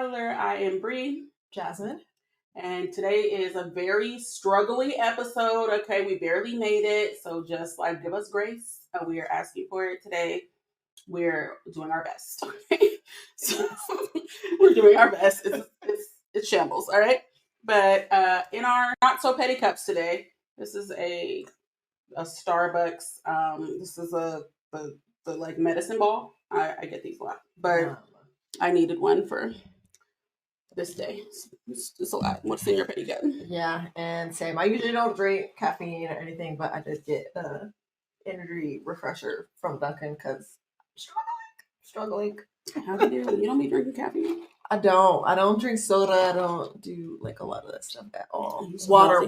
Parlor. I am Bree. Jasmine. And today is a very struggly episode. Okay, we barely made it, so just like give us grace. We are asking for it today. We're doing our best. Okay, so we're doing our best. It's shambles. All right, but in our not so petty cups today, this is a Starbucks. This is the like medicine ball. I get these a lot, but I needed one for this day. It's a lot. What's in your petty cup? Yeah, and same. I usually don't drink caffeine or anything, but I did get an energy refresher from Dunkin' because struggling. How do you do? You don't be drinking caffeine? I don't drink soda. I don't do like a lot of that stuff at all. So Water.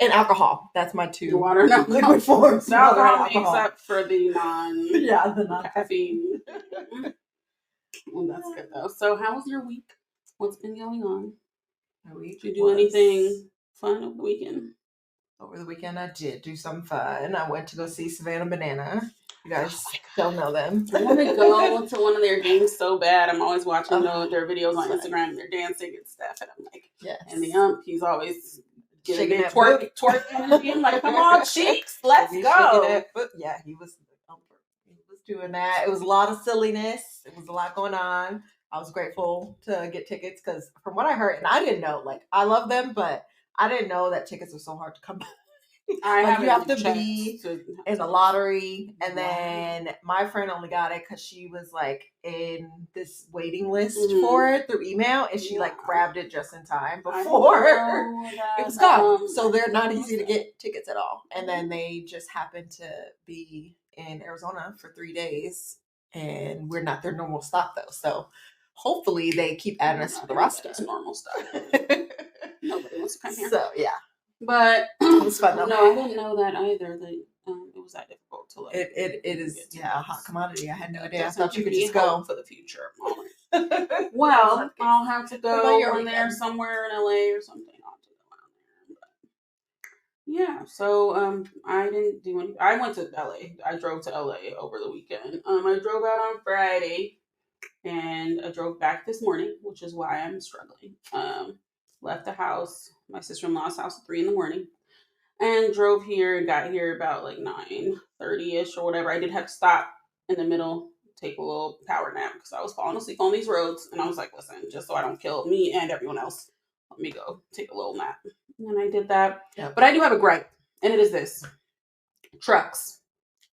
And alcohol. That's my two water and liquid forms. So alcohol except for the the non caffeine. Well, that's good though. So how was your week? What's been going on? Did you do anything fun over the weekend? Over the weekend, I did do something fun. I went to go see Savannah Banana. You guys don't know them. I want to go to one of their games so bad. I'm always watching their videos on Instagram. They're dancing and stuff, and I'm like, yes. And the he's always getting twerk energy. I'm like, come on, cheeks, let's go. Yeah, he was doing that. It was a lot of silliness. It was a lot going on. I was grateful to get tickets because from what I heard, and I didn't know, like, I love them, but I didn't know that tickets are so hard to come by. You have to be in the lottery, and then my friend only got it because she was like in this waiting list for it through email, and she like grabbed it just in time before it was gone. So they're not easy to get tickets at all. And then they just happened to be in Arizona for 3 days, and we're not their normal stop though. So hopefully they keep adding us to the roster. It's normal stuff. Nobody wants to come here. So yeah. But it was fun though. No, I didn't know that either. That it was that difficult to like. It is a hot commodity. I had no idea. I thought you could just go for the future. Well, I'll have to go when they're somewhere in LA or something. I'll have to go out there. But yeah, so I didn't do anything. I went to LA. I drove to LA over the weekend. I drove out on Friday, and I drove back this morning, which is why I'm struggling. Left the house, my sister-in-law's house at 3 a.m, and drove here and got here about like 9:30ish or whatever. I did have to stop in the middle, take a little power nap because I was falling asleep on these roads, and I was like, listen, just so I don't kill me and everyone else, let me go take a little nap. And I did that. Yep. But I do have a gripe, and it is this. Trucks,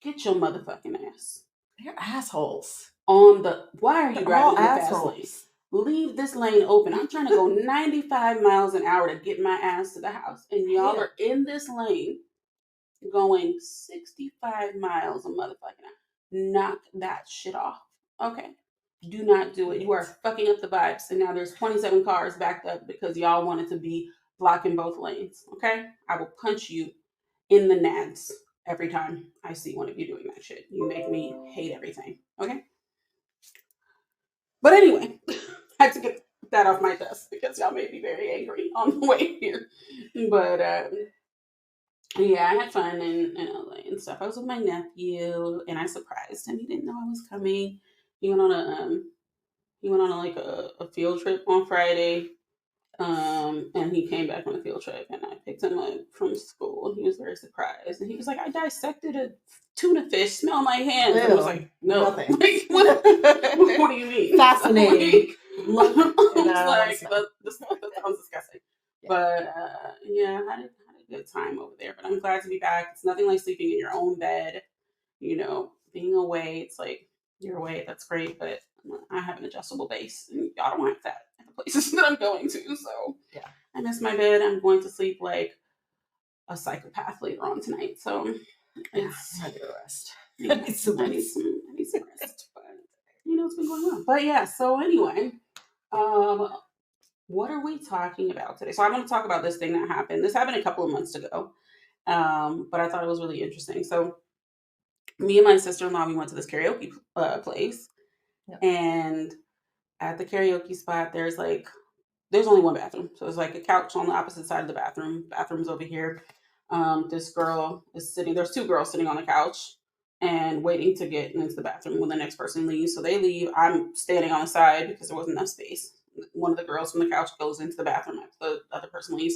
get your motherfucking ass. They're assholes. Why are you driving in the fast lane? Leave this lane open. I'm trying to go 95 miles an hour to get my ass to the house. And y'all are in this lane going 65 miles a motherfucking hour. Knock that shit off. Okay. Do not do it. You are fucking up the vibes. And now there's 27 cars backed up because y'all wanted to be blocking both lanes. Okay? I will punch you in the nads every time I see one of you doing that shit. You make me hate everything. Okay? But anyway, I had to get that off my chest because y'all made me very angry on the way here. But yeah, I had fun in LA and stuff. I was with my nephew, and I surprised him. He didn't know I was coming. He went on a field trip on Friday, and he came back on a field trip, and I picked him up from school, and he was very surprised. And he was like, I dissected a tuna fish, smell my hands. And I was like, no. Nothing. Like, what do you mean? Fascinating. Look, that sounds disgusting. Yeah. But yeah, I had a good time over there. But I'm glad to be back. It's nothing like sleeping in your own bed. You know, being away, it's like you're away. That's great, but I have an adjustable base, and y'all don't have that at the places that I'm going to. So yeah, I miss my bed. I'm going to sleep like a psychopath later on tonight. So I need a rest. I need some rest. But you know, it's been going well. But yeah. So anyway, what are we talking about today? So I'm going to talk about this thing that happened. This happened a couple of months ago, but I thought it was really interesting. So me and my sister-in-law, we went to this karaoke place. Yep. And at the karaoke spot, there's only one bathroom. So there's like a couch on the opposite side of the bathroom. Bathroom's over here. This girl is sitting, there's two girls sitting on the couch, and waiting to get into the bathroom when the next person leaves. So they leave. I'm standing on the side because there wasn't enough space. One of the girls from the couch goes into the bathroom after the other person leaves.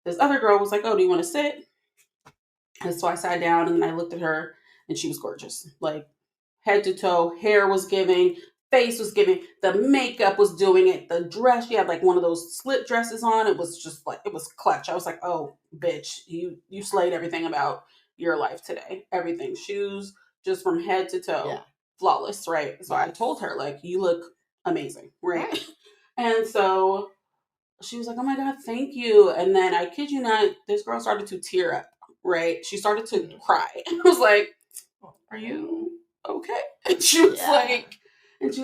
This other girl was like, "Oh, do you want to sit?" And so I sat down and I looked at her, and she was gorgeous. Like head to toe, hair was giving, face was giving, the makeup was doing it, the dress, she had like one of those slip dresses on. It was just like, it was clutch. I was like, oh bitch, you slayed everything about your life today. Everything. Shoes, just from head to toe. Yeah. Flawless, right? So I told her, like, you look amazing, right? And so she was like, oh my God, thank you. And then I kid you not, this girl started to tear up, right? She started to cry. I was like, are you okay? And she was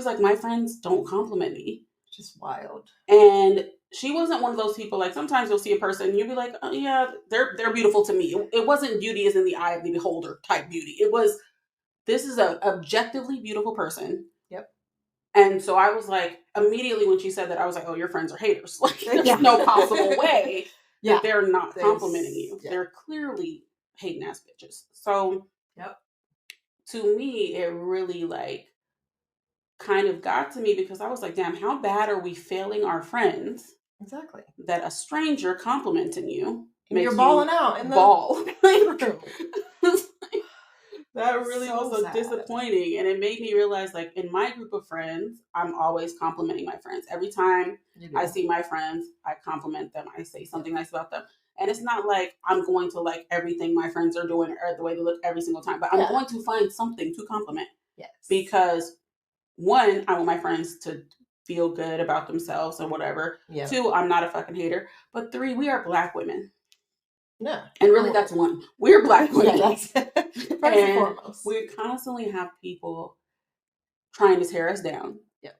like, my friends don't compliment me. Just wild. And she wasn't one of those people, like sometimes you'll see a person and you'll be like, oh yeah, they're beautiful to me. It wasn't beauty as in the eye of the beholder type beauty. It was, this is a objectively beautiful person. Yep. And so I was like, immediately when she said that, I was like, oh, your friends are haters. Like, there's no possible way that they're not complimenting you. Yeah. They're clearly hating ass bitches. So to me, it really like kind of got to me because I was like, damn, how bad are we failing our friends? Exactly. That a stranger complimenting you and makes you're balling out in the ball. That really was so disappointing. And it made me realize, like, in my group of friends, I'm always complimenting my friends. Every time I see my friends, I compliment them. I say something nice about them. And it's not like I'm going to like everything my friends are doing or the way they look every single time, but I'm going to find something to compliment. Yes. Because one, I want my friends to feel good about themselves or whatever. Yeah. Two, I'm not a fucking hater. But three, we are Black women. No. And really, that's one. We're Black women. First and foremost. We constantly have people trying to tear us down. Yep.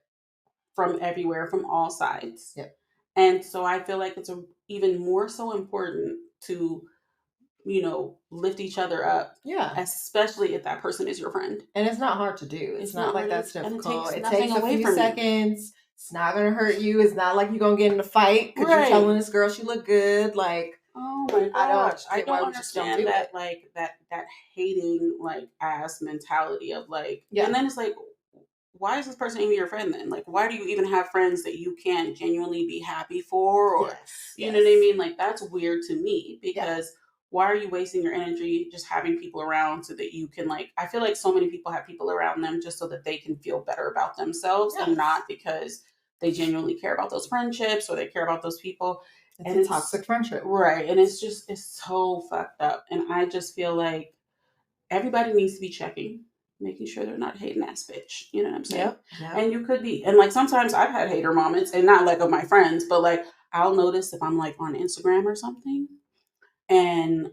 From everywhere, from all sides. Yep. And so I feel like it's even more so important to, lift each other up. Yeah. Especially if that person is your friend. And it's not hard to do. It's not like that's difficult. It takes a few seconds. It's not going to hurt you. It's not like you're going to get in a fight because you're telling this girl she look good. Like, oh my gosh. I don't understand that, like, that hating, like, ass mentality of, like, and then it's like, why is this person even your friend then? Like, why do you even have friends that you can't genuinely be happy for? Or, you know what I mean? Like, that's weird to me because why are you wasting your energy just having people around so that you can, like, I feel like so many people have people around them just so that they can feel better about themselves and not because they genuinely care about those friendships or they care about those people. It's a toxic friendship. Right. And it's so fucked up. And I just feel like everybody needs to be checking, making sure they're not hating ass bitch. You know what I'm saying? Yep. And you could be. And like sometimes I've had hater moments and not like of my friends, but like I'll notice if I'm like on Instagram or something and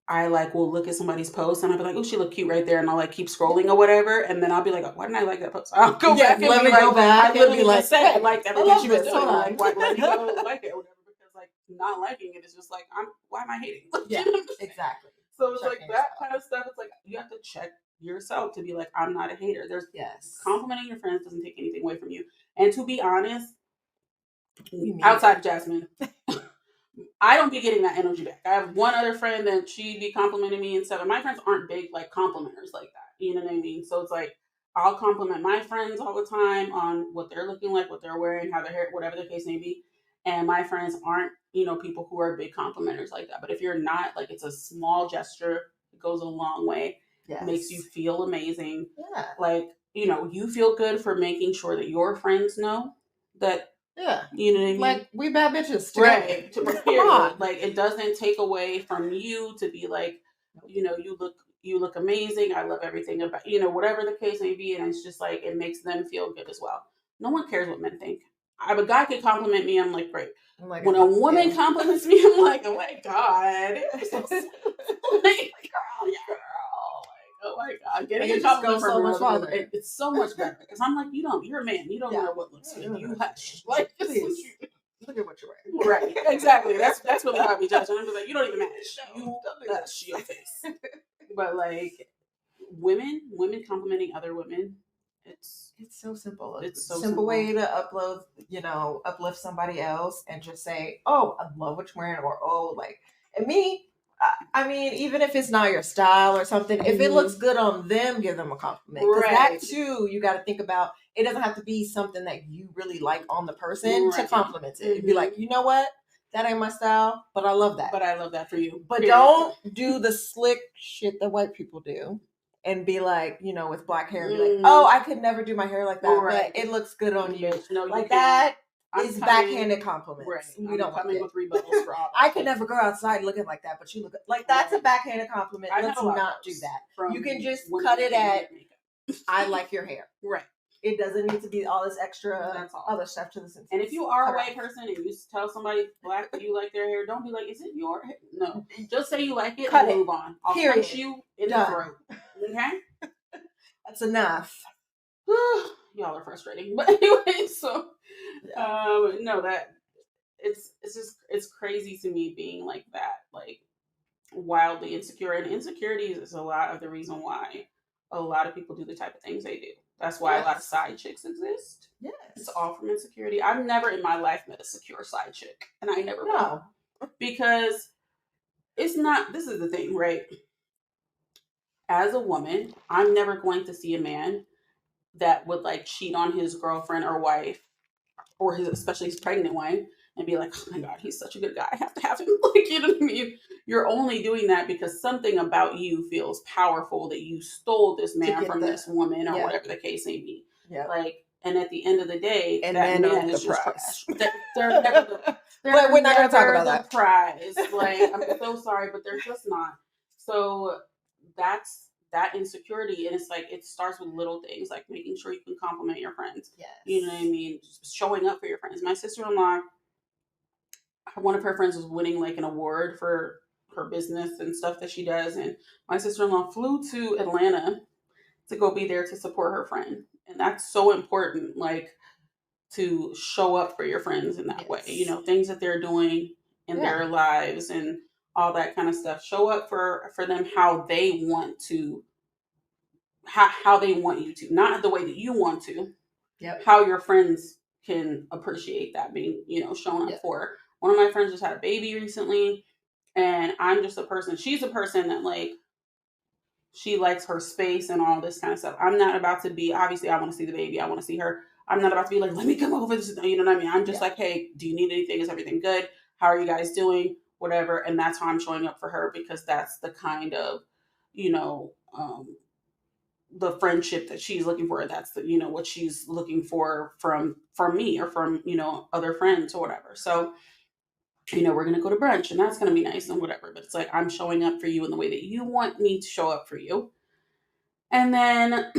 I like will look at somebody's post and I'll be like, oh, she look cute right there. And I'll like keep scrolling or whatever. And then I'll be like, oh, why didn't I like that post? I'll go back and let me like, go back. I literally like say I liked everything she was doing. So like, why let me go like it or whatever? Because like not liking it is just like, why am I hating? Yeah, exactly. So it's like that kind of stuff. It's like you have to check yourself to be like, I'm not a hater. There's complimenting your friends doesn't take anything away from you. And to be honest, outside of Jasmine, I don't be getting that energy back. I have one other friend that she'd be complimenting me and stuff. And my friends aren't big like complimenters like that. You know what I mean? So it's like I'll compliment my friends all the time on what they're looking like, what they're wearing, how their hair, whatever the case may be. And my friends aren't, people who are big complimenters like that. But if you're not, like it's a small gesture, it goes a long way. Yes. Makes you feel amazing. Yeah. Like, you feel good for making sure that your friends know that. Yeah. You know what I mean? Like, we bad bitches together. Right. Come on. Like, it doesn't take away from you to be like, you look amazing. I love everything about, whatever the case may be. And it's just like, it makes them feel good as well. No one cares what men think. If a guy could compliment me, I'm like, great. Like, when a woman compliments me, I'm like, oh my God. Oh my God, getting a compliment from much farther. It's so much better because I'm like, you're a man. You don't know what looks good. You hush. Like, look at what you're wearing. Right, exactly. That's really how I be judging. I'm just like, you don't even match. You hush your face. But like, women complimenting other women, it's so simple. It's so simple way to uplift somebody else and just say, oh, I love what you're wearing, or oh, like, and me. I mean, even if it's not your style or something, if it looks good on them, give them a compliment. Because that too, you got to think about. It doesn't have to be something that you really like on the person to compliment it. It'd be like, you know what? That ain't my style, but I love that. But I love that for you. But don't do the slick shit that white people do. And be like, you know, with black hair, be like, oh, I could never do my hair like that, but it looks good on you. No, like that is backhanded compliments. Right. We don't come in with rebuttals for all. I could never go outside looking like that, but you look like that's a backhanded compliment. Let's not do that. You can just cut it at, I like your hair. Right. It doesn't need to be all this extra other stuff to the sentence. And if you are a white person and you tell somebody black that you like their hair, don't be like, is it your hair? No. Just say you like it and move on. I'll punch you in the throat. Okay? That's enough. Y'all are frustrating. But anyway, so no, that it's crazy to me being like that, like wildly insecure. And insecurity is a lot of the reason why a lot of people do the type of things they do. That's why a lot of side chicks exist. Yes. It's all from insecurity. I've never in my life met a secure side chick. And I never will. Because it's not, this is the thing, right? As a woman, I'm never going to see a man that would like cheat on his girlfriend or wife, or especially his pregnant wife, and be like, oh my God, he's such a good guy. I have to have him. Like, you know what I mean? You're only doing that because something about you feels powerful that you stole this man from this woman or whatever the case may be. Yeah. Like, and at the end of the day, and that man is just trash. They're never but we're not going to talk about that prize. Like, I'm so sorry, but they're just not. So that's that insecurity, and it's like it starts with little things like making sure you can compliment your friends. Yes. You know what I mean? Just showing up for your friends. My sister-in-law, one of her friends was winning like an award for her business and stuff that she does, and my sister-in-law flew to Atlanta to go be there to support her friend. And that's so important, like to show up for your friends in that way. You know, things that they're doing in their lives and all that kind of stuff. Show up for them how they want to, how they want you to, not the way that you want to. Yep. How your friends can appreciate that being, you know, shown up for. One of my friends just had a baby recently, and I'm just a person. She's a person that like, she likes her space and all this kind of stuff. I'm not about to be, obviously I want to see the baby. I want to see her. I'm not about to be like, let me come over. You know what I mean? I'm just like, hey, do you need anything? Is everything good? How are you guys doing? Whatever. And that's how I'm showing up for her, because that's the kind of, you know, the friendship that she's looking for. That's the, you know, what she's looking for from me or from, you know, other friends or whatever. So, you know, we're going to go to brunch and that's going to be nice and whatever. But it's like, I'm showing up for you in the way that you want me to show up for you. And then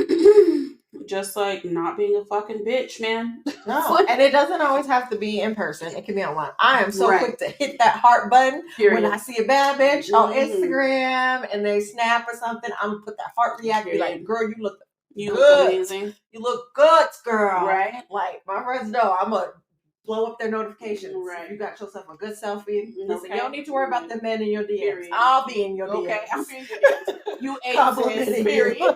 just like not being a fucking bitch, man. No, like, and it doesn't always have to be in person. It can be online. I am so quick to hit that heart button when I see a bad bitch on Instagram and they snap or something. I'm going to put that heart react. Be like, girl, you look amazing. You look good, girl. Right? Like, my friends know I'm going to blow up their notifications. Right. You got yourself a good selfie. Listen, you don't need to worry about the men in your DMs. Period. I'll be in your DMs. Okay, I'll be in your DMs. You ain't sis, period. You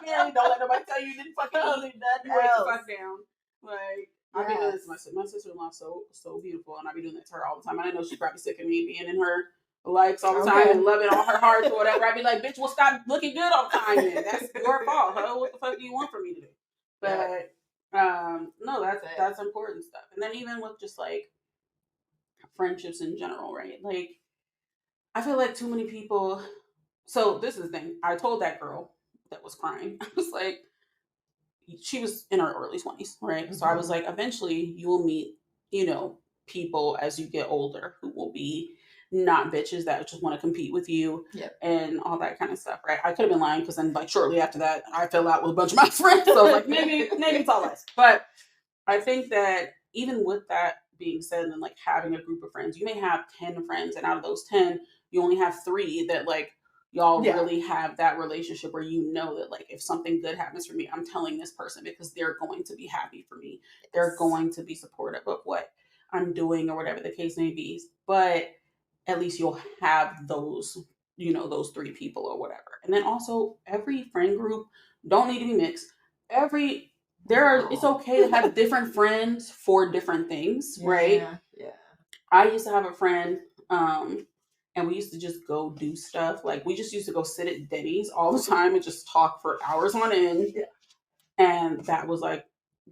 period. Don't let nobody tell you didn't fucking eat. You wait the fuck down. Like, I be doing this to my sister-in-law so beautiful, and I be doing that to her all the time. I know she's probably sick of me being in her likes all the time and loving all her hearts or whatever. I be like, bitch, well, stop looking good all the time then. That's your fault, huh? What the fuck do you want from me to do? But no, that's important stuff. And then even with just like friendships in general, right? Like, I feel like too many people. So this is the thing. I told that girl that was crying. I was like, she was in her early 20s, right? Mm-hmm. So I was like, eventually you will meet, you know, people as you get older who will be not bitches that just want to compete with you and all that kind of stuff, right? I could have been lying because then like shortly after that I fell out with a bunch of my friends. So like maybe it's all less. But I think that even with that being said and like having a group of friends, you may have 10 friends and out of those 10, you only have 3 that like y'all really have that relationship where you know that like if something good happens for me, I'm telling this person because they're going to be happy for me. They're going to be supportive of what I'm doing or whatever the case may be. But at least you'll have those, you know, those 3 people or whatever. And then also every friend group don't need to be mixed. It's okay to have different friends for different things, right? Yeah. I used to have a friend, and we used to just go do stuff. Like we just used to go sit at Denny's all the time and just talk for hours on end. Yeah. And that was like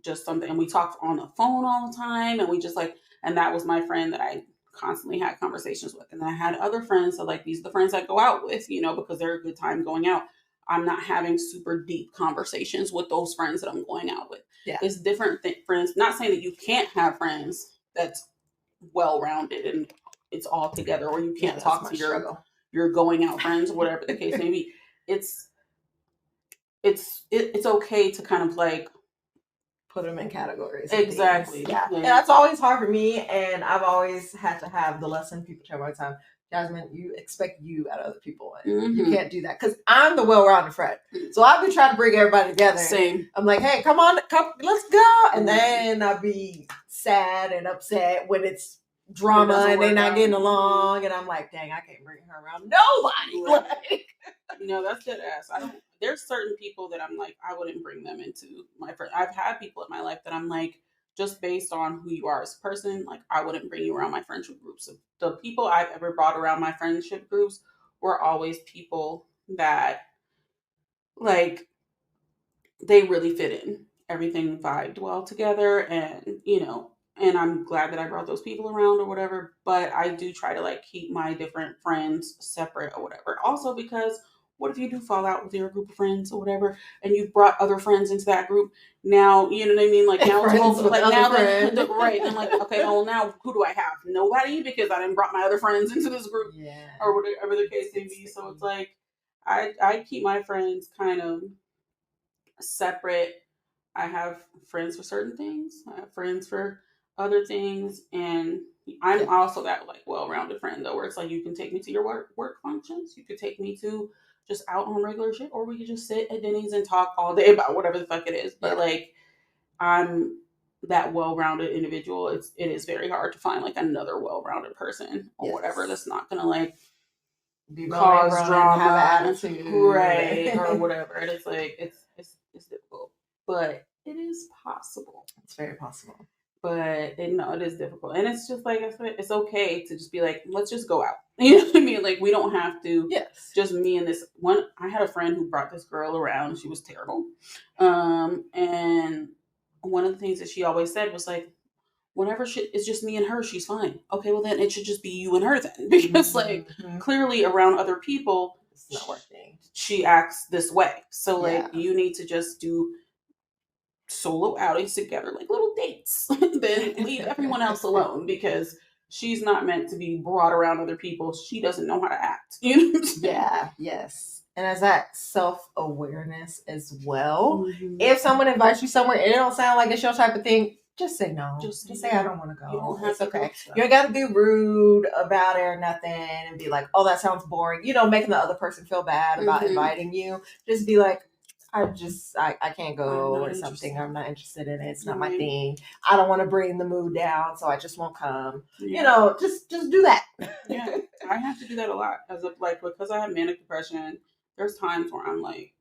just something. And we talked on the phone all the time, and we just like, and that was my friend that I constantly had conversations with. And I had other friends, so like these are the friends I go out with, because they're a good time going out. I'm not having super deep conversations with those friends that I'm going out with. Yeah. It's different friends. Not saying that you can't have friends that's well rounded and it's all together, or you can't talk to your going out friends, or whatever the case may be. It's okay to kind of like put them in categories. Exactly. Yeah. And that's always hard for me. And I've always had to have the lesson people tell me all the time. Jasmine, you expect you out of other people. And you can't do that. Because I'm the well-rounded friend. So I'll be trying to bring everybody together. Same. I'm like, hey, come on, let's go. And then I'll be sad and upset when it's drama and they're not getting along. And I'm like, dang, I can't bring her around nobody. Right. That's dead ass. There's certain people that I'm like, I wouldn't bring them into my friend. I've had people in my life that I'm like, just based on who you are as a person, like I wouldn't bring you around my friendship groups. So the people I've ever brought around my friendship groups were always people that like they really fit in. Everything vibed well together, and and I'm glad that I brought those people around or whatever. But I do try to like keep my different friends separate or whatever. Also because what if you do fall out with your group of friends or whatever, and you brought other friends into that group? Now, you know what I mean? Like now, right? And like, okay, well now who do I have? Nobody, because I didn't brought my other friends into this group, or whatever the case may be. So it's like I keep my friends kind of separate. I have friends for certain things. I have friends for other things, and I'm also that like well-rounded friend though, where it's like you can take me to your work functions, you could take me to just out on regular shit, or we could just sit at Denny's and talk all day about whatever the fuck it is. But like, I'm that well-rounded individual. It is very hard to find like another well-rounded person or whatever that's not gonna like cause drama, have attitude, right, or whatever. And it's like it's difficult, but it is possible. It's very possible. But it is difficult. And it's just like I said, it's okay to just be like, let's just go out. You know what I mean? Like we don't have to just me and this one. I had a friend who brought this girl around. She was terrible. And one of the things that she always said was like, whenever it's just me and her, she's fine. Okay, well then it should just be you and her then. Because like clearly around other people, it's not working. She acts this way. So like you need to just do solo outings together, like little dates. Then leave everyone else alone, because she's not meant to be brought around other people. She doesn't know how to act. You know what I'm saying? Yeah, yes. And as that self-awareness as well. If someone invites you somewhere and it don't sound like it's your type of thing, just say no. Just say I don't want to go. You don't have to. Okay. You ain't got to be rude about it or nothing and be like, oh, that sounds boring. Making the other person feel bad about inviting you. Just be like, I can't go or something. I'm not interested in it. It's not my thing. I don't want to bring the mood down, so I just won't come. Just do that. Yeah, I have to do that a lot because I have manic depression. There's times where I'm like,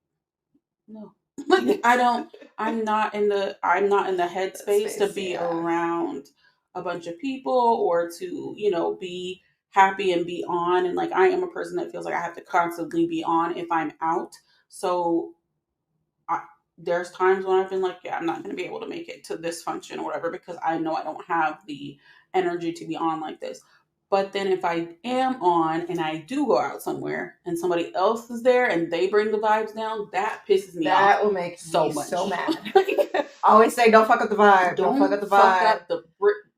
no, I'm not in the headspace to be around a bunch of people or to be happy and be on. And like I am a person that feels like I have to constantly be on if I'm out. So there's times when I've been like, yeah, I'm not going to be able to make it to this function or whatever, because I know I don't have the energy to be on like this. But then if I am on and I do go out somewhere and somebody else is there and they bring the vibes down, that pisses me off. That will make me so mad. I always say, don't fuck up the vibe. Don't fuck up the vibe.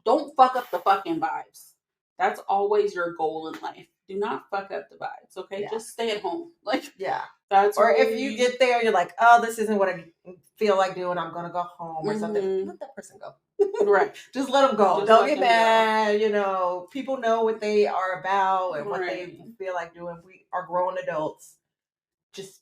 Don't fuck up the fucking vibes. That's always your goal in life. Do not fuck up the vibes, okay? Yeah. Just stay at home. If you get there, you're like, oh, this isn't what I feel like doing. I'm going to go home or something. Let that person go. Right. Just let them go. Don't get mad. People know what they are about and what they feel like doing. We are grown adults. Just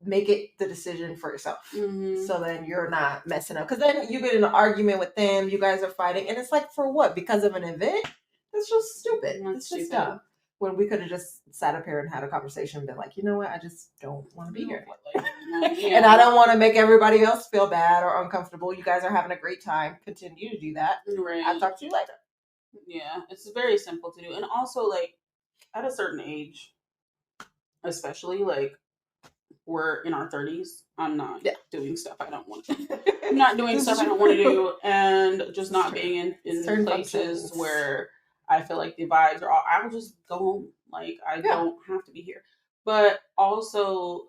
make it the decision for yourself. So then you're not messing up. Because then you get in an argument with them. You guys are fighting. And it's like, for what? Because of an event? It's just stupid. It's just dumb. When we could have just sat up here and had a conversation and been like, you know what? I just don't want to be here. And I don't want to make everybody else feel bad or uncomfortable. You guys are having a great time. Continue to do that. Right. I'll talk to you later. Yeah, it's very simple to do. And also, like, at a certain age, especially like we're in our 30s, I'm not doing stuff I don't want to do. I'm not doing stuff I don't want to do, and just not being in places where I feel like the vibes are all, I will just go home. Like, I don't have to be here. But also,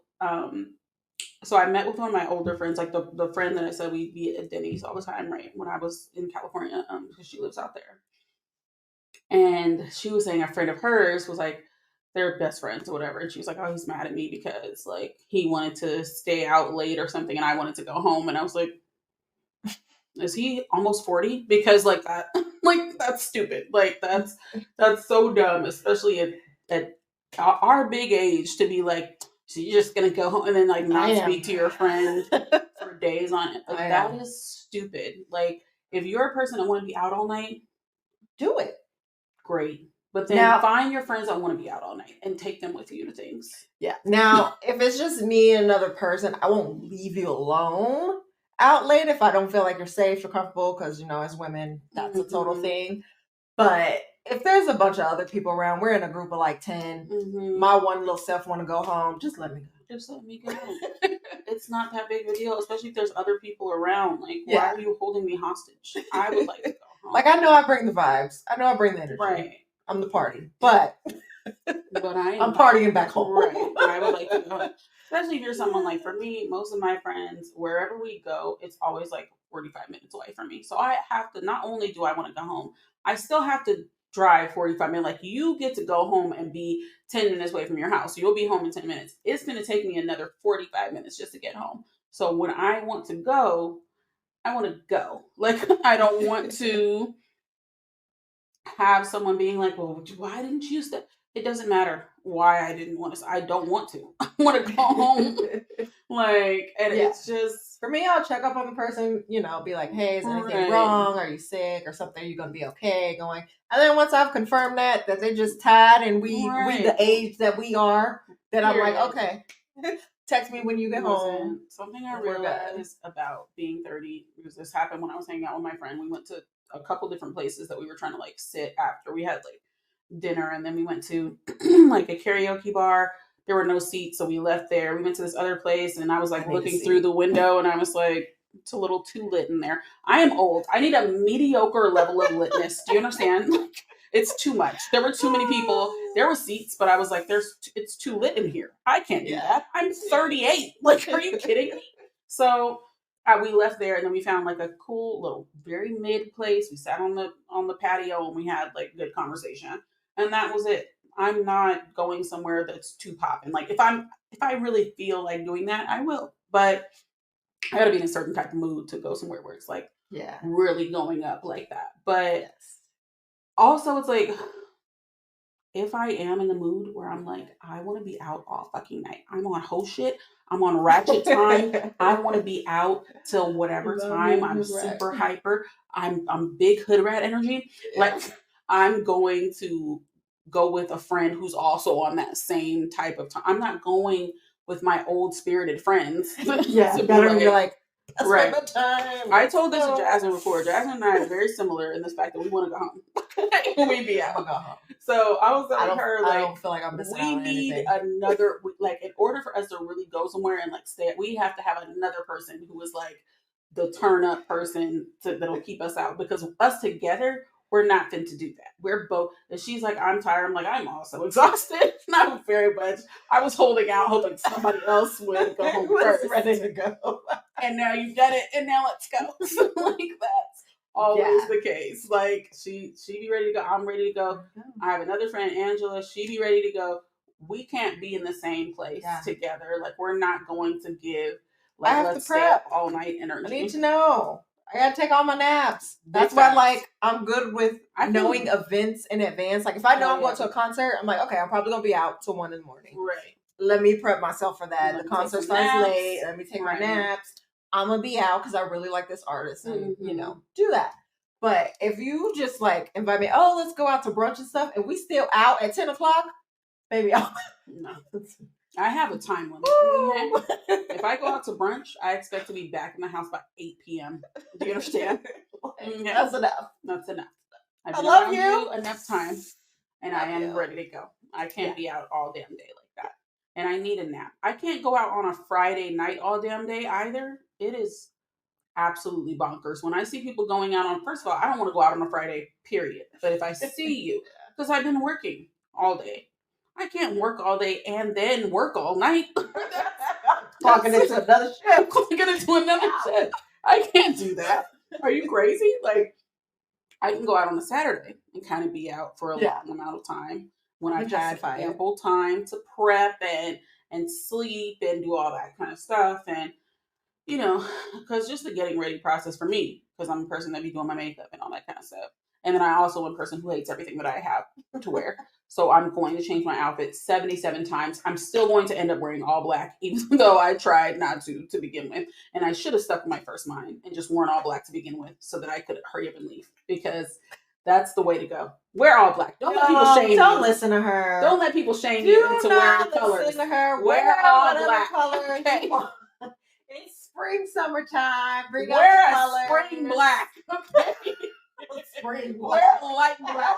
so I met with one of my older friends, like the friend that I said we'd be at Denny's all the time, right? When I was in California, because she lives out there. And she was saying a friend of hers was like, they're best friends or whatever. And she was like, oh, he's mad at me because like he wanted to stay out late or something and I wanted to go home. And I was like, is he almost 40? Because like that, like that's stupid. Like that's so dumb, especially at our big age to be like, so you're just gonna go home and then like not speak to your friend for days on it. Like that is stupid. Like if you're a person that want to be out all night, do it. Great. But then find your friends that want to be out all night and take them with you to things. Yeah. Now, if it's just me and another person, I won't leave you alone out late if I don't feel like you're safe or comfortable, because, you know, as women, that's a total thing. But if there's a bunch of other people around, we're in a group of like 10, my one little self want to go home, just let me go. Just let me go. It's not that big of a deal, especially if there's other people around. Like, why are you holding me hostage? I would like to go home. Like, I know I bring the vibes. I know I bring the energy. Right. I'm the party. But I'm partying back home. Right. I would like to go home. Especially if you're someone like, for me, most of my friends, wherever we go, it's always like 45 minutes away from me. So I have to, not only do I want to go home, I still have to drive 45 minutes. Like, you get to go home and be 10 minutes away from your house. So you'll be home in 10 minutes. It's going to take me another 45 minutes just to get home. So when I want to go, I want to go. Like, I don't want to have someone being like, well, why didn't you step? It doesn't matter why I didn't want to. I don't want to. I want to go home. Like, and it's just, for me, I'll check up on the person, you know, be like, hey, is anything wrong? Are you sick or something? Are you going to be okay? Going. And then once I've confirmed that they just tired and we the age that we are, then I'm like, okay, text me when you get home. Something I realized about being 30, because this happened when I was hanging out with my friend. We went to a couple different places that we were trying to like sit after we had like dinner, and then we went to like a karaoke bar. There were no seats, so we left there. We went to this other place, and I was like looking through the window, and I was like, it's a little too lit in there. I am old. I need a mediocre level of litness. Do you understand? It's too much. There were too many people. There were seats, but I was like, it's too lit in here. I can't do that. I'm 38. Like, are you kidding me? So we left there, and then we found like a cool little, very mid place. We sat on the patio, and we had like good conversation, and that was it. I'm not going somewhere that's too popping. Like, if I really feel like doing that, I will. But I got to be in a certain type of mood to go somewhere where it's like really going up like that. But also, it's like, if I am in the mood where I'm like, I want to be out all fucking night. I'm on whole shit. I'm on ratchet time. I want to be out till whatever time. I'm super hyper. I'm big hood rat energy. Like, I'm going to go with a friend who's also on that same type of time. I'm not going with my old spirited friends. You're like, right. Time. I told this to Jasmine before. Jasmine and I are very similar in this fact that we want to go home when we be out. So I was telling her, like, I don't feel like I'm missing out on anything. Another, like, in order for us to really go somewhere and like stay, we have to have another person who is like the turn up person that'll keep us out, because us together, we're not fit to do that. We're both, and she's like, I'm tired. I'm like, I'm also exhausted. Not very much. I was holding out, hoping somebody else would go home first. Ready to go. And now you've done it, and now let's go. So, like, that's always the case. Like, she be ready to go. I'm ready to go. I have another friend, Angela. She be ready to go. We can't be in the same place together. Like, we're not going to give, like, I have let's to prep stay up all night energy. I need to know. I gotta take all my naps. That's why, like, I'm good with knowing events in advance. Like, if I know I'm going to a concert, I'm like, okay, I'm probably gonna be out till 1 a.m. Right. Let me prep myself for that. The concert starts late. Let me take my naps. I'm gonna be out because I really like this artist, and you know, do that. But if you just like invite me, oh, let's go out to brunch and stuff, and we still out at 10 o'clock, baby, no. I have a time limit. If I go out to brunch, I expect to be back in the house by 8 p.m. Do you understand? That's enough. That's enough. I love you. Enough time. and I am ready to go. I can't be out all damn day like that. And I need a nap. I can't go out on a Friday night all damn day either. It is absolutely bonkers. When I see people going out on, first of all, I don't want to go out on a Friday, period. But if I see you, because I've been working all day, I can't work all day and then work all night. Clocking into another shift. Clocking into another shift. I can't do that. Are you crazy? Like, I can go out on a Saturday and kind of be out for a long amount of time when I've had ample time to prep and sleep and do all that kind of stuff. And, you know, because just the getting ready process for me, because I'm a person that be doing my makeup and all that kind of stuff. And then I also am a person who hates everything that I have to wear. So I'm going to change my outfit 77 times. I'm still going to end up wearing all black, even though I tried not to begin with. And I should have stuck with my first mind and just worn all black to begin with so that I could hurry up and leave, because that's the way to go. Wear all black. Don't let people shame you. Don't listen to her. Don't let people shame you into wearing colors. Listen to her. Wear all black. Colors. Okay. It's spring, summertime. Bring out wear the colors. Spring black. Okay. Spring black. Wear light black.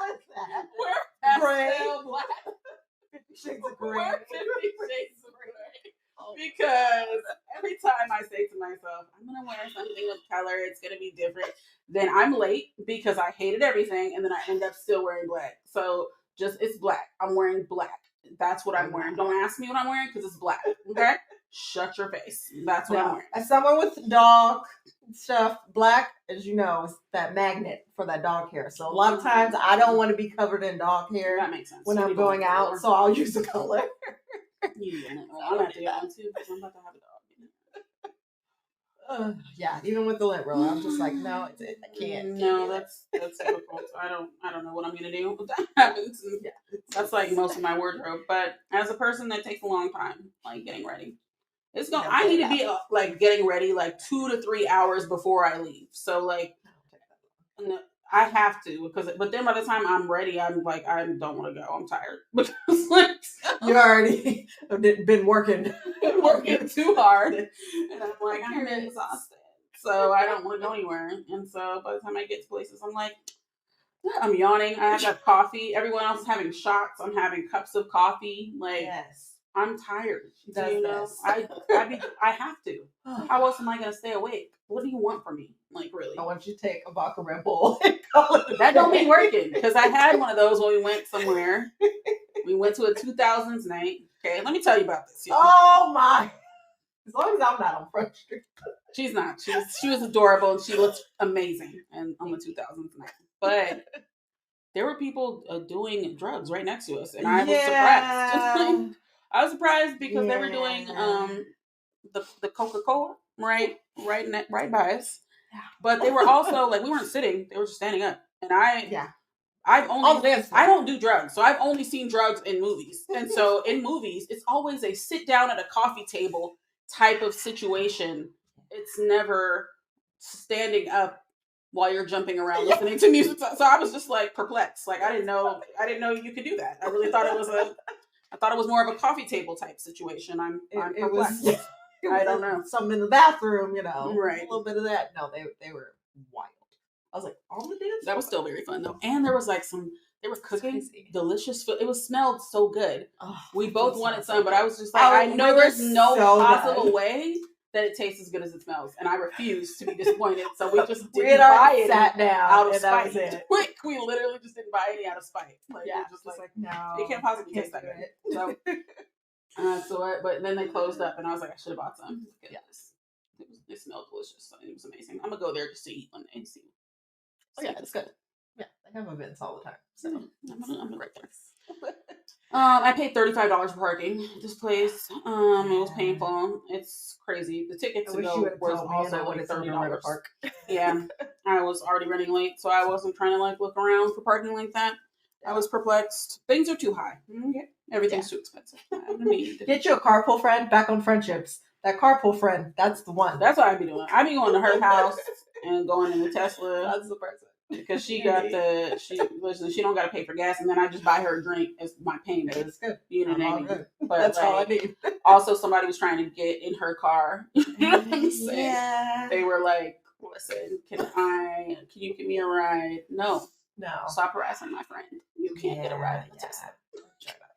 Wear pastel black. 50 Shades of Grey. Wear 50 Shades of Grey. Because every time I say to myself, I'm going to wear something with color, it's going to be different, then I'm late because I hated everything, and then I end up still wearing black. So just, it's black. I'm wearing black. That's what I'm wearing. Don't ask me what I'm wearing because it's black. Okay? Shut your face. That's what I'm wearing. As someone with dog stuff, black, as you know, is that magnet for that dog hair. So a lot of times I don't want to be covered in dog hair. That makes sense. When I'm going out, so I'll use the color. You do it. I'm going to get one too because I'm about to have a dog. Yeah, even with the lint roller, I'm just like, no, I can't. No, that's difficult. I don't know what I'm gonna do if that happens. Yeah, that's like most of my wardrobe. But as a person that takes a long time, like getting ready, it's going. I need to be like getting ready like 2 to 3 hours before I leave. So like, I have to but then by the time I'm ready, I'm like, I don't want to go. I'm tired because like you already been working too hard, and I'm like, I'm exhausted, so I don't want to go anywhere. And so by the time I get to places, I'm like, I'm yawning. I have that coffee. Everyone else is having shots. I'm having cups of coffee. Like, yes. I'm tired. You know, I have to. How else am I going to stay awake? What do you want from me? Like, really? I want you to take a vodka Red Bull. That don't be working, because I had one of those when we went somewhere. We went to a 2000s night. Okay, let me tell you about this. Oh my! As long as I'm not on Front Street. She's not. She was adorable and she looked amazing and on the 2000s night. But there were people doing drugs right next to us, and I was surprised. I was surprised because they were doing the Coca-Cola right by us. But they were also like, we weren't sitting; they were just standing up. And I don't do drugs, so I've only seen drugs in movies. And so in movies, it's always a sit down at a coffee table type of situation. It's never standing up while you're jumping around listening to music. So I was just like perplexed. Like I didn't know you could do that. I really thought it was more of a coffee table type situation. I'm perplexed. I don't know. Something in the bathroom, you know. Right. A little bit of that. No, they were wild. I was like, on the dance. That was still very fun though. And there was like they were cooking delicious food. It smelled so good. Oh, we both wanted some, but I was just like, I know there's no possible way that it tastes as good as it smells, and I refused to be disappointed. So we just didn't buy it. Sat down out of spite. Like we literally just didn't buy any out of spite. Like, yeah, just like no, it can't possibly taste that good. So, but then they closed up, and I was like, I should have bought some. Yes, it smelled delicious. It was amazing. I'm gonna go there just to eat one day and see. Oh yeah, it's good. Yeah, they have events all the time. So I'm gonna right there. I paid $35 for parking at this place. It was painful. It's crazy. The ticket to go was also like $30. Yeah, I was already running late, so I wasn't trying to like look around for parking like that. I was perplexed. Things are too high. Okay. Everything's too expensive. Get you a carpool friend. Back on friendships. That carpool friend, that's the one. That's what I be doing. I be going to her house and going in the Tesla. That's the person. Because she don't got to pay for gas, and then I just buy her a drink as my payment. That's good. You know what I mean? But that's all I need. Also, somebody was trying to get in her car. You know what I'm saying? Yeah. They were like, "Listen, can you give me a ride?" No. No. Stop harassing my friend. You can't get a ride.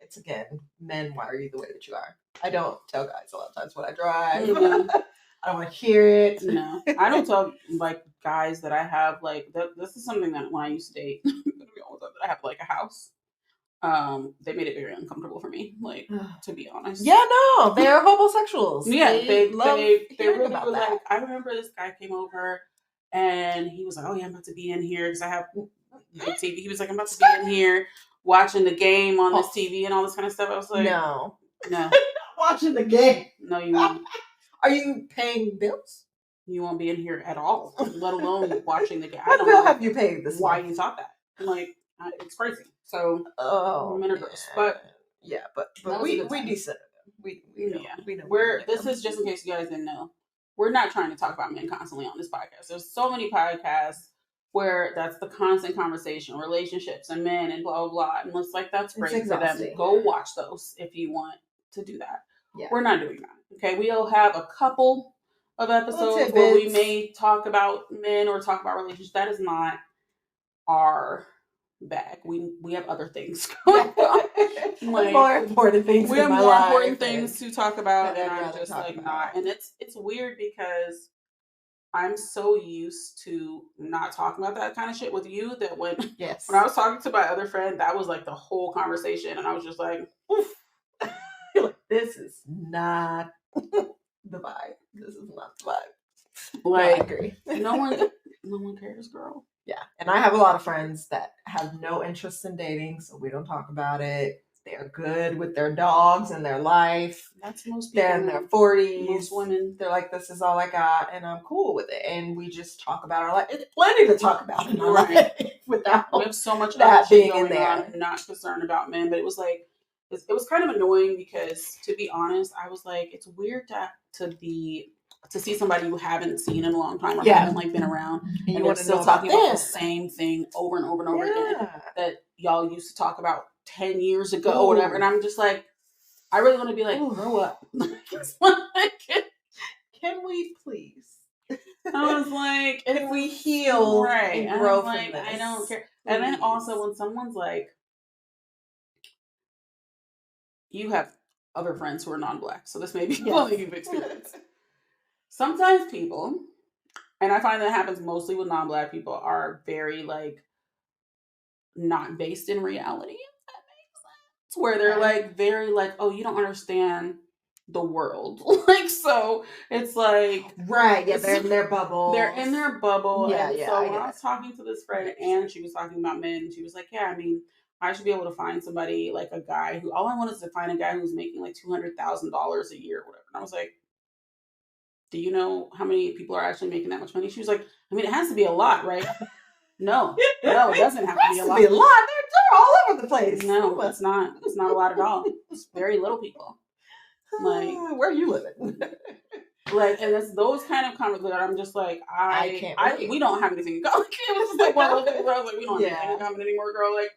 It's again, men, why are you the way that you are? I don't tell guys a lot of times when I drive. I don't want to hear it. No, I don't tell like guys that I have like this is something that when I used to date, that I have like a house. They made it very uncomfortable for me, like to be honest. Yeah, no, they're homosexuals. Yeah, they really about that. Like, I remember this guy came over and he was like, "Oh yeah, I'm about to be in here because I have the TV." He was like, "I'm about to be in here watching the game on this TV and all this kind of stuff." I was like, "No, watching the game. No, you won't. Are you paying bills? You won't be in here at all, let alone watching the game. What bill have you paid this why month? You thought that? Like, it's crazy. So, men are gross. But yeah, but we decent. We know. This is just in case you guys didn't know. We're not trying to talk about men constantly on this podcast. There's so many podcasts where that's the constant conversation, relationships and men and blah blah blah. And it's like that's great for them. Go watch those if you want to do that. Yeah. We're not doing that. Okay, we'll have a couple of episodes where we may talk about men or talk about relationships. That is not our bag. We have other things going on. Like, more important things. We have more important things to talk about, and I'm just like not. And it's weird because I'm so used to not talking about that kind of shit with you that when I was talking to my other friend, that was like the whole conversation, and I was just like, oof. This is not the vibe. This is not the vibe. Like, I agree. no one cares, girl. Yeah, and I have a lot of friends that have no interest in dating, so we don't talk about it. They're good with their dogs and their life. That's most people. They're in their 40s. Most women. They're like, this is all I got, and I'm cool with it. And we just talk about our life. It's plenty to talk about in our life without we have so much that being in there. I'm not concerned about men, but it was like, it was kind of annoying because, to be honest, I was like, it's weird to see somebody you haven't seen in a long time or haven't like been around, and they're still talking about the same thing over and over and over again that y'all used to talk about 10 years ago or whatever. And I'm just like, I really want to be like, grow up. Can we please? I was like, if we heal and grow from this, I don't care. Please. And then also when someone's like, you have other friends who are non-black, so this may be something you've experienced. Sometimes people, and I find that happens mostly with non-black people, are very like not based in reality. If that makes sense. Where they're like very like, oh, you don't understand the world. Like, so it's like they're in their bubble. They're in their bubble. So when I was talking to this friend and she was talking about men, she was like, yeah, I mean, I should be able to find somebody like a guy who all I want is to find a guy who's making like $200,000 a year or whatever. And I was like, do you know how many people are actually making that much money? She was like, I mean, it has to be a lot, right? No, it doesn't have to be a lot. They're all over the place. No, it's not. It's not a lot at all. It's very little people. Like, where are you living? Like, and it's those kind of conversations that I'm just like, I can't. We don't have anything in common. It was just like one of those things where I was like, we don't have anything in common anymore, girl. Like,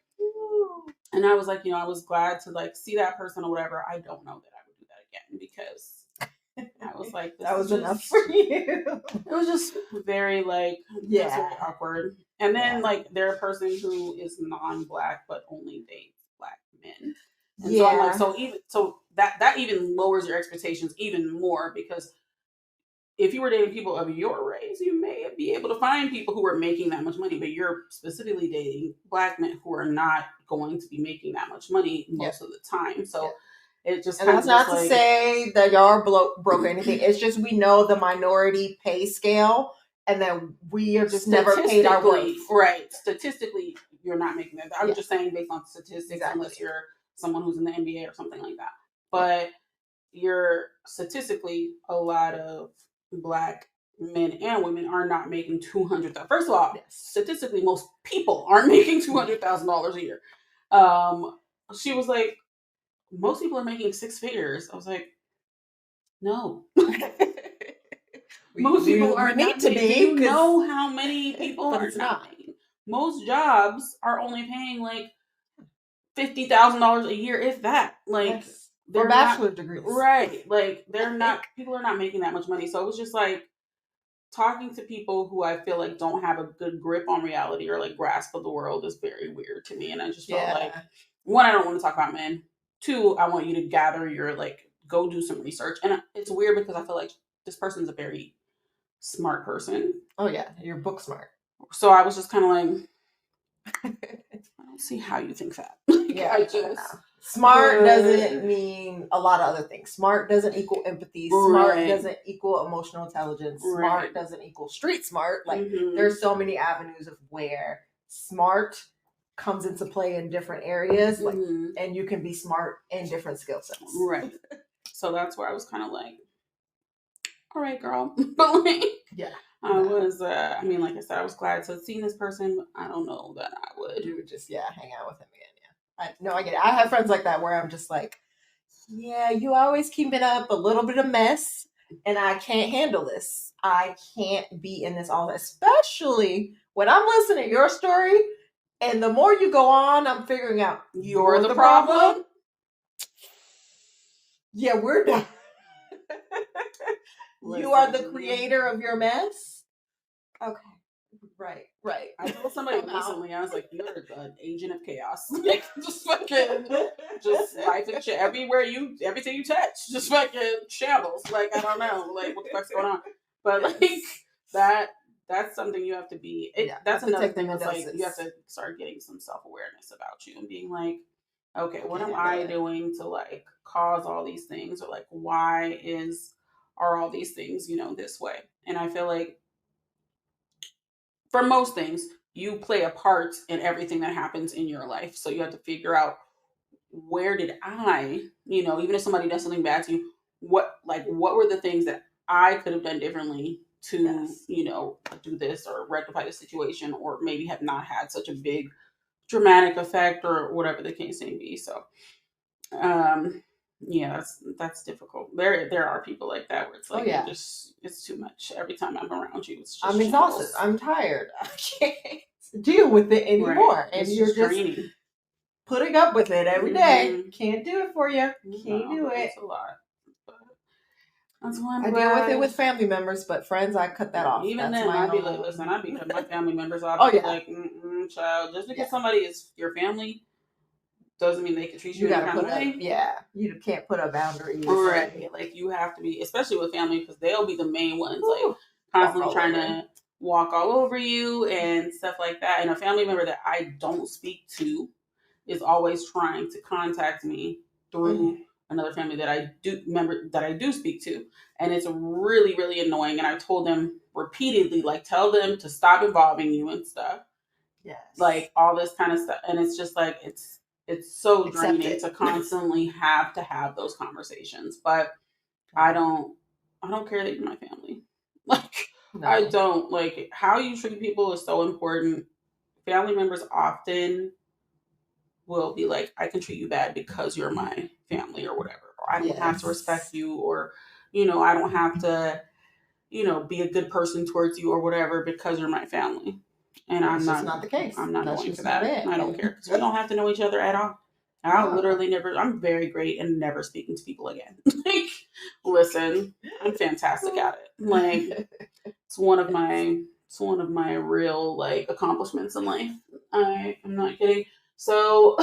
and I was like, I was glad to like see that person or whatever. I don't know that I would do that again because I was like, that was enough for you. It was just very like, very awkward. And then like they're a person who is non-black but only dates black men. And so I'm like, so that even lowers your expectations even more because if you were dating people of your race, you may be able to find people who are making that much money, but you're specifically dating black men who are not going to be making that much money most of the time. So it just, and that's not to say that y'all are broke or anything. It's just we know the minority pay scale, and then we are just never paid our worth. Right. Statistically, you're not making that. I'm just saying based on statistics, unless you're someone who's in the NBA or something like that. But you're statistically a lot of black men and women are not making $200,000. First of all, statistically, most people aren't making $200,000 a year. She was like, most people are making six figures. I was like, no. Most people are need to be. You know how many people are not making. Most jobs are only paying like $50,000 a year, if that. Like, they're bachelor degrees, right? Like, they're not. People are not making that much money. So it was just like, talking to people who I feel like don't have a good grip on reality or like grasp of the world is very weird to me. And I just felt like, one, I don't want to talk about men. Two, I want you to gather your like, go do some research. And it's weird because I feel like this person's a very smart person. Oh yeah, you're book smart. So I was just kind of like, I don't see how you think that. Yeah, I just smart doesn't mean a lot of other things. Smart doesn't equal empathy. Smart doesn't equal emotional intelligence. Smart doesn't equal street smart. Like there's so many avenues of where smart comes into play in different areas, like, and you can be smart in different skill sets. Right. So that's where I was kind of like, all right, girl. But like, yeah. I was, I mean, like I said, I was glad to have seen this person, but I don't know that I would. You would just, hang out with him again, yeah. I get it. I have friends like that where I'm just like, yeah, you always keeping up a little bit of mess, and I can't handle this. I can't be in this all, especially when I'm listening to your story, and the more you go on, I'm figuring out you're the problem. Yeah, we're done. You are the creator of your mess? Okay. Right. I told somebody recently, I was like, you're an agent of chaos. Like, just fucking, just life and shit. Everything you touch, just fucking shambles. Like, I don't know, like, what the fuck's going on? But, like, that's something you have to be, that's another thing that's, like, you have to start getting some self-awareness about you and being like, okay, what am I doing to, like, cause all these things? Or, like, why are all these things, this way? And I feel like for most things, you play a part in everything that happens in your life. So you have to figure out, where did I, even if somebody does something bad to you, what were the things that I could have done differently to, do this or rectify the situation, or maybe have not had such a big dramatic effect or whatever the case may be. So, yeah, that's difficult. There are people like that where it's like, it's too much. Every time I'm around you, it's just I'm exhausted. I'm tired. I can't deal with it anymore. And you're just draining. Putting up with it every day. Can't do it for you. Can't do it. It's a lot. But that's why I deal with it with family members, but friends, I cut that off. Even then, I'd be like, listen, I'd be cutting my family members off. Like, child, just because somebody is your family doesn't mean they can treat you any kind of way. You can't put a boundary. Right. Like, you have to be, especially with family, because they'll be the main ones, like, constantly trying to walk all over you and stuff like that. And a family member that I don't speak to is always trying to contact me through another family that I do speak to. And it's really, really annoying. And I told them repeatedly, like, tell them to stop involving you and stuff. Yes. Like, all this kind of stuff. And it's just like, it's so draining to constantly have to have those conversations. But I don't care that you're my family. Like, I don't. Like, how you treat people is so important. Family members often will be like, I can treat you bad because you're my family or whatever. Or I don't have to respect you, or, I don't have to, be a good person towards you or whatever because you're my family. And that's not the case. I'm not going for that. I don't care, because we don't have to know each other at all. I'll literally never. I'm very great and never speaking to people again. Like, listen, I'm fantastic at it. Like, it's one of my real, like, accomplishments in life. I'm not kidding. So,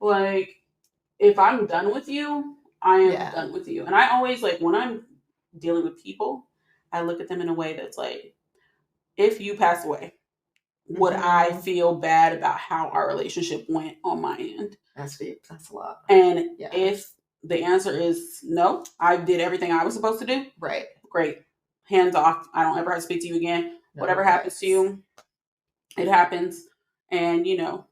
like, if I'm done with you, I am done with you. And I always, like, when I'm dealing with people, I look at them in a way that's like, if you pass away, would I feel bad about how our relationship went on my end? That's deep. That's a lot. And if the answer is no, I did everything I was supposed to do. Right. Great. Hands off. I don't ever have to speak to you again. Whatever happens to you, it happens. And,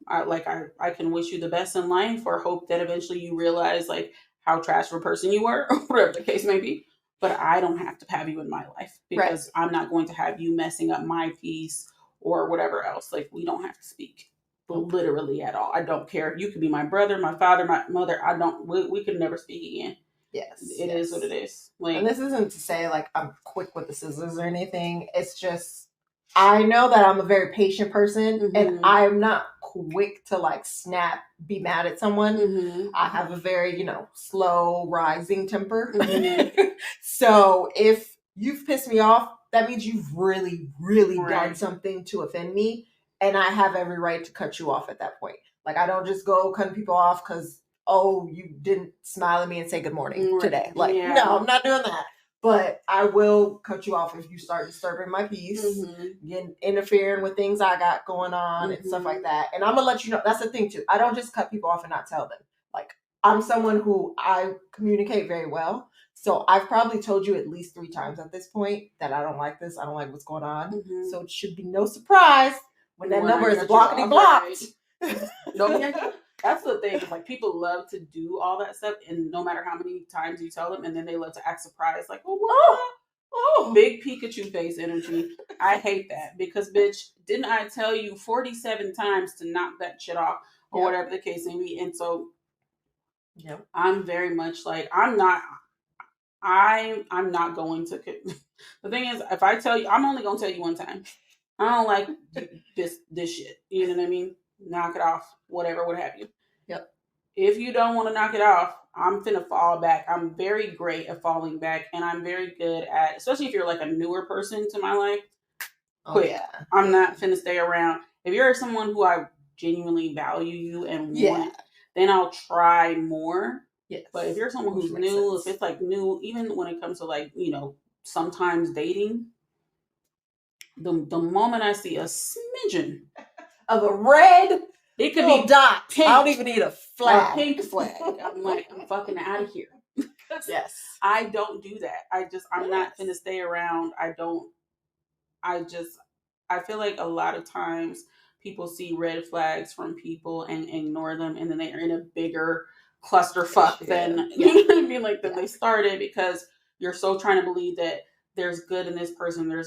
I can wish you the best in life, or hope that eventually you realize, like, how trash of a person you were, or whatever the case may be. But I don't have to have you in my life, because I'm not going to have you messing up my peace or whatever else. Like, we don't have to speak literally at all. I don't care. You could be my brother, my father, my mother. We could never speak again. Yes. It is what it is. Like, and this isn't to say, like, I'm quick with the scissors or anything. It's just, I know that I'm a very patient person, and I'm not quick to, like, snap, be mad at someone. I have a very, slow rising temper. So if you've pissed me off, that means you've really, really done Right. something to offend me, and I have every right to cut you off at that point. Like, I don't just go cutting people off because, oh, you didn't smile at me and say good morning today. Like, Yeah. no, I'm not doing that. But I will cut you off if you start disturbing my peace, interfering with things I got going on and stuff like that. And I'm gonna let you know. That's the thing too. I don't just cut people off and not tell them. Like, I'm someone who I communicate very well. So I've probably told you at least 3 times at this point that I don't like this. I don't like what's going on. So it should be no surprise when that number is blockety blocked. No, that's the thing. Like, people love to do all that stuff, and no matter how many times you tell them, and then they love to act surprised, like, oh, what? Oh, big Pikachu face energy. I hate that because, bitch, didn't I tell you 47 times to knock that shit off or whatever the case may be? And so, I'm very much like, I'm not going to. The thing is, if I tell you, I'm only gonna tell you one time. I don't like this shit. You know what I mean? Knock it off, whatever, what have you. Yep. If you don't want to knock it off, I'm finna fall back. I'm very great at falling back, and I'm very good at, especially if you're like a newer person to my life. Quick. I'm not finna stay around. If you're someone who I genuinely value you and want, then I'll try more. Yes. But if you're someone who's new, if it's like new, even when it comes to like, sometimes dating, the moment I see a smidgen of a red, it could be dot. Pink. I don't even need a flag. A pink flag. I'm like, I'm fucking out of here. Yes. I don't do that. I'm not gonna stay around. I feel like a lot of times people see red flags from people and ignore them, and then they are in a bigger clusterfuck than you know what I mean, like than they started, because you're so trying to believe that there's good in this person, and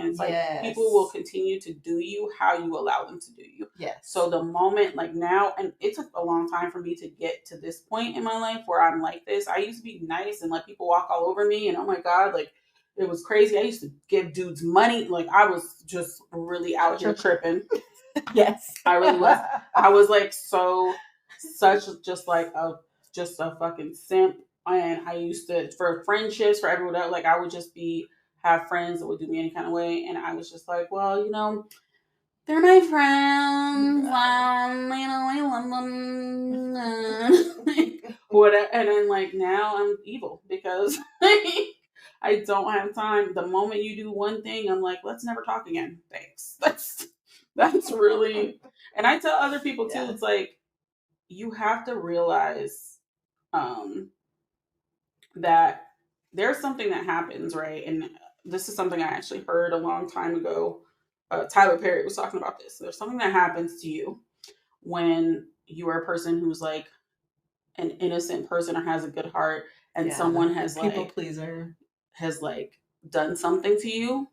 it's like people will continue to do you how you allow them to do you. Yes. So the moment, like now, and it took a long time for me to get to this point in my life where I'm like this. I used to be nice and let people walk all over me, and oh my God, like it was crazy. I used to give dudes money. Like I was just really out here tripping. Yes. I really was. I was like just a fucking simp. And I used to, for friendships, for everyone else, like I would just have friends that would do me any kind of way. And I was just like, well, they're my friends. I love them. Whatever. And then like now I'm evil because I don't have time. The moment you do one thing, I'm like, let's never talk again. Thanks. That's really, and I tell other people too, it's like, you have to realize, that there's something that happens, right? And this is something I actually heard a long time ago. Tyler Perry was talking about this. There's something that happens to you when you are a person who's like an innocent person or has a good heart, and someone has people pleaser has like done something to you.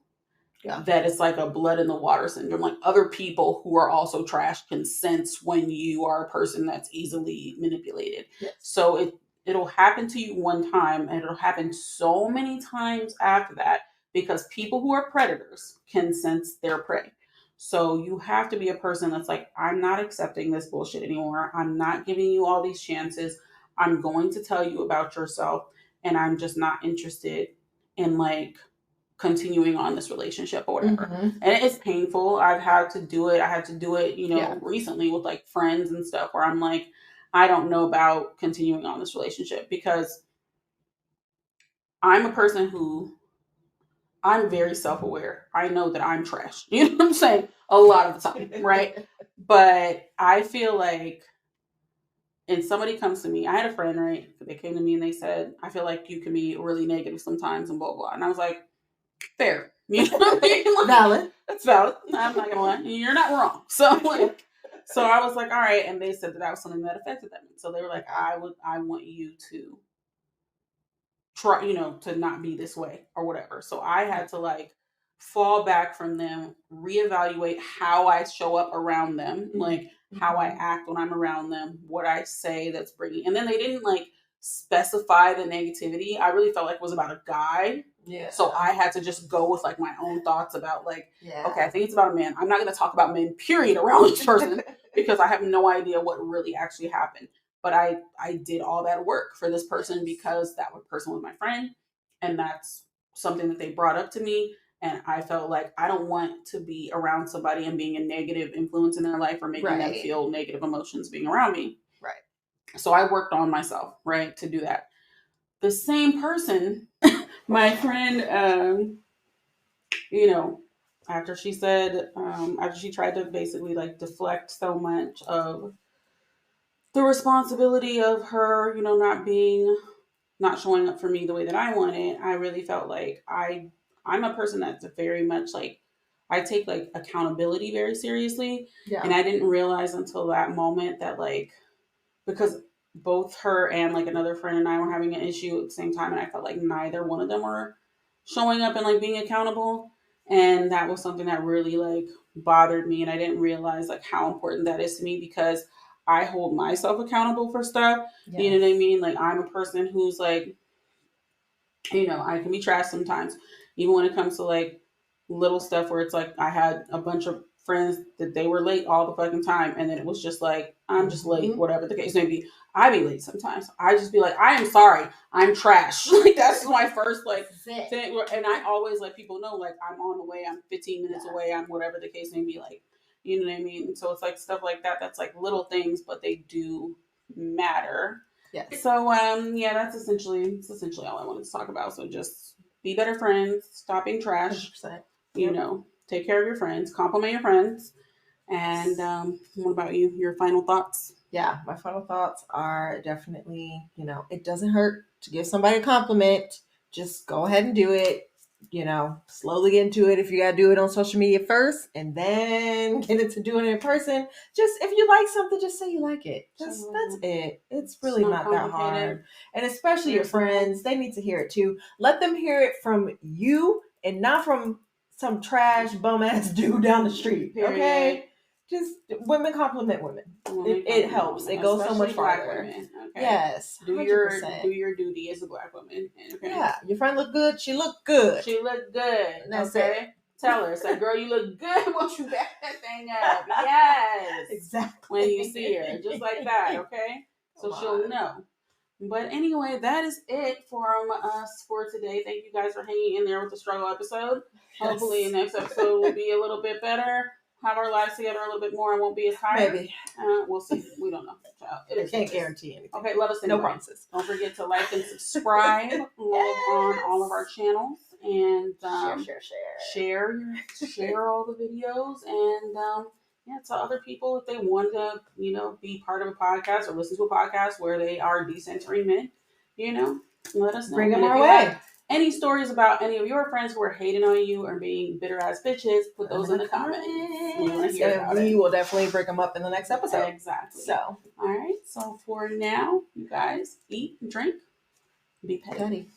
That it's like a blood in the water syndrome. Like other people who are also trash can sense when you are a person that's easily manipulated. Yes. So it'll happen to you one time, and it'll happen so many times after that, because people who are predators can sense their prey. So you have to be a person that's like, I'm not accepting this bullshit anymore. I'm not giving you all these chances. I'm going to tell you about yourself, and I'm just not interested in like continuing on this relationship or whatever. And it's painful. I've had to do it. I had to do it, recently with like friends and stuff, where I'm like, I don't know about continuing on this relationship, because I'm a person who, I'm very self-aware. I know that I'm trash. You know what I'm saying? A lot of the time, right? But I feel like, and somebody comes to me, I had a friend, right? They came to me and they said, I feel like you can be really negative sometimes and blah, blah. And I was like, fair. You know what I mean? Like, valid. That's valid. I'm not gonna lie. You're not wrong. So I was like, all right. And they said that was something that affected them. So they were like, I want you to try, to not be this way or whatever. So I had to like fall back from them, reevaluate how I show up around them, like how I act when I'm around them, what I say that's bringing. And then they didn't like specify the negativity. I really felt like it was about a guy. Yeah. So I had to just go with like my own thoughts about like, okay, I think it's about a man. I'm not going to talk about men, period, around this person because I have no idea what really actually happened. But I did all that work for this person because that person was my friend, and that's something that they brought up to me. And I felt like I don't want to be around somebody and being a negative influence in their life or making them feel negative emotions being around me. Right. So I worked on myself, right, to do that. The same person, my friend, after she said, after she tried to basically like deflect so much of the responsibility of her, not showing up for me the way that I wanted, I really felt like I'm a person that's very much like, I take like accountability very seriously. Yeah. And I didn't realize until that moment that like, because both her and like another friend and I were having an issue at the same time, and I felt like neither one of them were showing up and like being accountable. And that was something that really like bothered me, and I didn't realize like how important that is to me, because I hold myself accountable for stuff. Yes. You know what I mean? Like, I'm a person who's like, I can be trash sometimes, even when it comes to like little stuff where it's like I had a bunch of friends that they were late all the fucking time, and then it was just like, I'm just late, whatever the case may be. I be late sometimes. I just be like, I am sorry, I'm trash. Like, that's my first like thing. And I always let people know, like, I'm on the way, I'm 15 minutes away, I'm whatever the case may be, like, you know what I mean? So it's like stuff like that, that's like little things, but they do matter. Yes. So that's essentially all I wanted to talk about. So just be better friends, stop being trash. 100%. Take care of your friends, compliment your friends. And what about you? Your final thoughts? Yeah, my final thoughts are definitely, it doesn't hurt to give somebody a compliment. Just go ahead and do it. Slowly get into it. If you got to do it on social media first and then get into doing it in person, just if you like something, just say you like it. That's it. It's really not that hard. And especially your friends, they need to hear it too. Let them hear it from you and not from some trash bum ass dude down the street. Period. Okay? Just women compliment women. It helps. It goes so much farther. Okay? Yes. 100%. Do your duty as a Black woman. Okay? Yeah. Your friend look good. She look good. She look good. That's it. Tell her. Say, girl, you look good. Won't you back that thing up? Yes. Exactly. When you see her. Just like that. Okay? So she'll know. But anyway, that is it from us for today. Thank you guys for hanging in there with the struggle episode. Yes. Hopefully the next episode will be a little bit better. Have our lives together a little bit more and won't be as tired. Maybe. We'll see. We don't know. I can't guarantee anything. Okay, love us anyway. No promises. Don't forget to like and subscribe on all of our channels. And share all the videos. And tell other people if they want to, be part of a podcast or listen to a podcast where they are decentering men, let us know. Bring them our way. Any stories about any of your friends who are hating on you or being bitter ass bitches, put those in the comments. We want to hear about it. We will definitely bring them up in the next episode. Exactly. So, all right. So for now, you guys eat and drink. Be petty.